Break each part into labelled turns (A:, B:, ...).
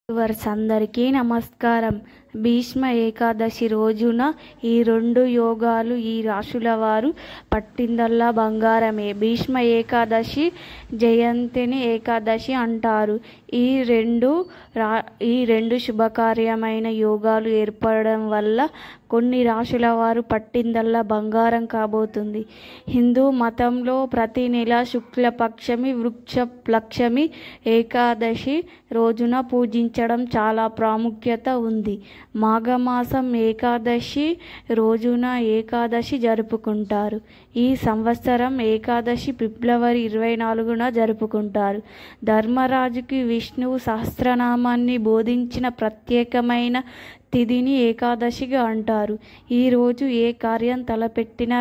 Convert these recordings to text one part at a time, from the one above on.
A: Viewers అందరికీ నమస్కారం. భీష్మ ఏకాదశి రోజున ఈ రెండు యోగాలు ఈ రాశుల వారు పట్టిందల్లా బంగారమే. భీష్మ ఏకాదశి జయంతిని ఏకాదశి అంటారు. ఈ రెండు శుభకార్యమైన యోగాలు ఏర్పడడం వల్ల కొన్ని రాశుల వారు పట్టిందల్లా బంగారం కాబోతుంది. హిందూ మతంలో ప్రతి నెల శుక్లపక్షమి వృక్షలక్ష్మి ఏకాదశి రోజున పూజించడం చాలా ప్రాముఖ్యత ఉంది. మాఘమాసం ఏకాదశి రోజున ఏకాదశి జరుపుకుంటారు. ఈ సంవత్సరం ఏకాదశి ఫిబ్రవరి 24న జరుపుకుంటారు. ధర్మరాజుకి విష్ణువు సహస్రనామాన్ని బోధించిన ప్రత్యేకమైన తిథిని ఏకాదశిగా అంటారు. ఈరోజు ఏ కార్యం తలపెట్టినా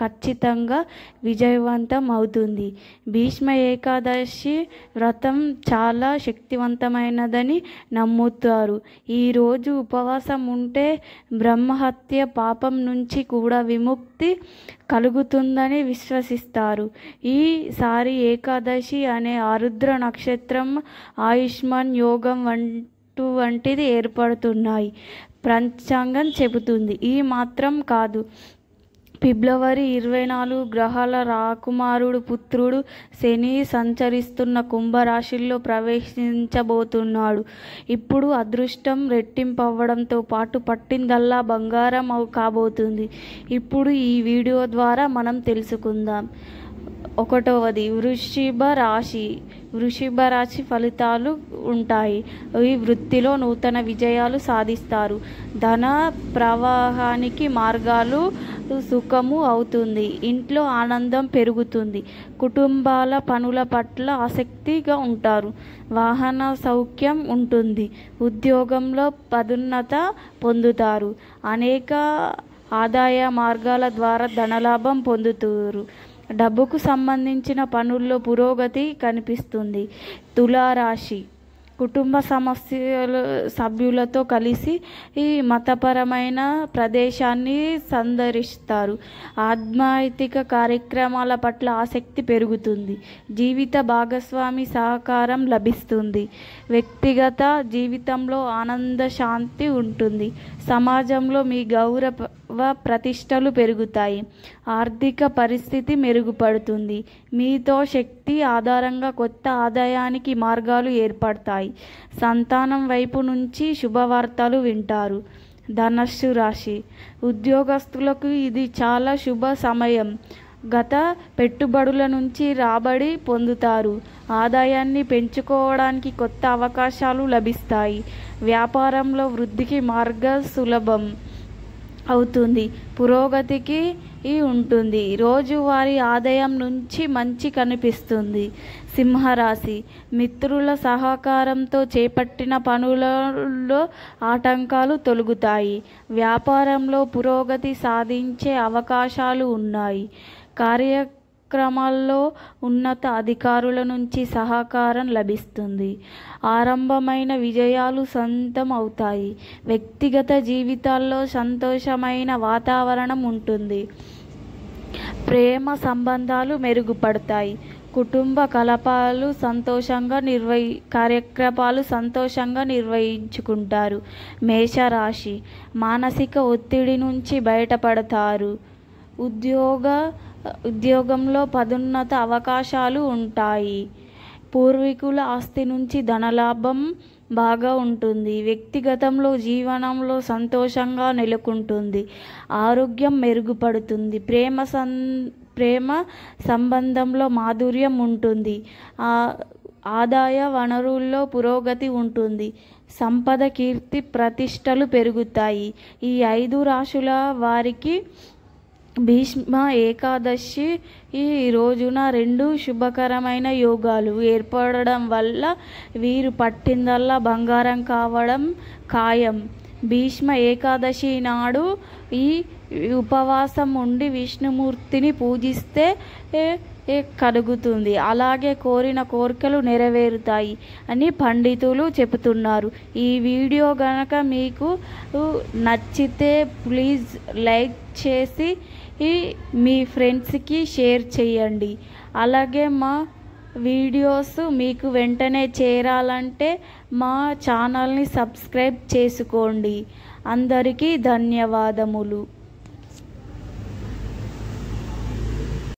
A: ఖచ్చితంగా విజయవంతం అవుతుంది. భీష్మ ఏకాదశి వ్రతం చాలా శక్తివంతమైనదని నమ్ముతారు. ఈరోజు ఉపవాసం ఉంటే బ్రహ్మహత్య పాపం నుంచి కూడా విముక్తి కలుగుతుందని విశ్వసిస్తారు. ఈసారి ఏకాదశి అనే ఆరుద్ర నక్షత్రం ఆయుష్మాన్ యోగం వంటిది ఏర్పడుతున్నాయి పంచాంగం చెబుతుంది. ఈ మాత్రం కాదు, ఫిబ్రవరి 24 గ్రహాల రాకుమారుడు పుత్రుడు శని సంచరిస్తున్న కుంభరాశిలో ప్రవేశించబోతున్నాడు. ఇప్పుడు అదృష్టం రెట్టింపవ్వడంతో పాటు పట్టిందల్లా బంగారం కాబోతుంది. ఇప్పుడు ఈ వీడియో ద్వారా మనం తెలుసుకుందాం. 1వది వృషిభ రాశి ఫలితాలు ఉంటాయి. ఈ వృత్తిలో నూతన విజయాలు సాధిస్తారు. ధన ప్రవాహానికి మార్గాలు సుఖము అవుతుంది. ఇంట్లో ఆనందం పెరుగుతుంది. కుటుంబాల పనుల పట్ల ఆసక్తిగా ఉంటారు. వాహన సౌఖ్యం ఉంటుంది. ఉద్యోగంలో పదోన్నత పొందుతారు. అనేక ఆదాయ మార్గాల ద్వారా ధనలాభం పొందుతారు. డబ్బుకు సంబంధించిన పనుల్లో పురోగతి కనిపిస్తుంది. తులారాశి కుటుంబ సభ్యులతో కలిసి ఈ మతపరమైన ప్రదేశాన్ని సందర్శిస్తారు. ఆధ్యాత్మిక కార్యక్రమాల పట్ల ఆసక్తి పెరుగుతుంది. జీవిత భాగస్వామి సహకారం లభిస్తుంది. వ్యక్తిగత జీవితంలో ఆనంద శాంతి ఉంటుంది. సమాజంలో మీ గౌరవ ప్రతిష్టలు పెరుగుతాయి. ఆర్థిక పరిస్థితి మెరుగుపడుతుంది. మీతో శక్తి ఆధారంగా కొత్త ఆదాయానికి మార్గాలు ఏర్పడతాయి. సంతానం వైపు నుంచి శుభవార్తలు వింటారు. ధనస్సు రాశి ఉద్యోగస్తులకు ఇది చాలా శుభ సమయం. గత పెట్టుబడుల నుంచి రాబడి పొందుతారు. ఆదాయాన్ని పెంచుకోవడానికి కొత్త అవకాశాలు లభిస్తాయి. వ్యాపారంలో వృద్ధికి మార్గం సులభం అవుతుంది. పురోగతికి ఉంటుంది. రోజువారీ ఆదాయం నుంచి మంచి కనిపిస్తుంది. సింహరాశి మిత్రుల సహకారంతో చేపట్టిన పనులలో ఆటంకాలు తొలగుతాయి. వ్యాపారంలో పురోగతి సాధించే అవకాశాలు ఉన్నాయి. కార్యక్రమాల్లో ఉన్నత అధికారుల నుంచి సహకారం లభిస్తుంది. ఆరంభమైన విజయాలు సొంతం అవుతాయి. వ్యక్తిగత జీవితాల్లో సంతోషమైన వాతావరణం ఉంటుంది. ప్రేమ సంబంధాలు మెరుగుపడతాయి. కుటుంబ కార్యక్రమాలు సంతోషంగా నిర్వహించుకుంటారు. మేషరాశి మానసిక ఒత్తిడి నుంచి బయటపడతారు. ఉద్యోగంలో పదోన్నత అవకాశాలు ఉంటాయి. పూర్వీకుల ఆస్తి నుంచి ధనలాభం బాగా ఉంటుంది. వ్యక్తిగతంలో జీవనంలో సంతోషంగా నెలకొంటుంది. ఆరోగ్యం మెరుగుపడుతుంది. ప్రేమ సంబంధంలో మాధుర్యం ఉంటుంది. ఆదాయ వనరుల్లో పురోగతి ఉంటుంది. సంపద కీర్తి ప్రతిష్టలు పెరుగుతాయి. ఈ 5 రాశుల వారికి భీష్మ ఏకాదశి ఈ రోజున 2 శుభకరమైన యోగాలు ఏర్పడడం వల్ల వీరు పట్టిందల్లా బంగారం కావడం ఖాయం. భీష్మ ఏకాదశి నాడు ఈ ఉపవాసం ఉండి విష్ణుమూర్తిని పూజిస్తే కలుగుతుంది. అలాగే కోరిన కోరికలు నెరవేరుతాయి అని పండితులు చెబుతున్నారు. ఈ వీడియో గనక మీకు నచ్చితే ప్లీజ్ లైక్ చేసి మీ ఫ్రెండ్స్కి షేర్ చేయండి. అలాగే మా వీడియోస్ మీకు వెంటనే చేరాలంటే మా ఛానల్ని సబ్స్క్రైబ్ చేసుకోండి. అందరికీ ధన్యవాదములు.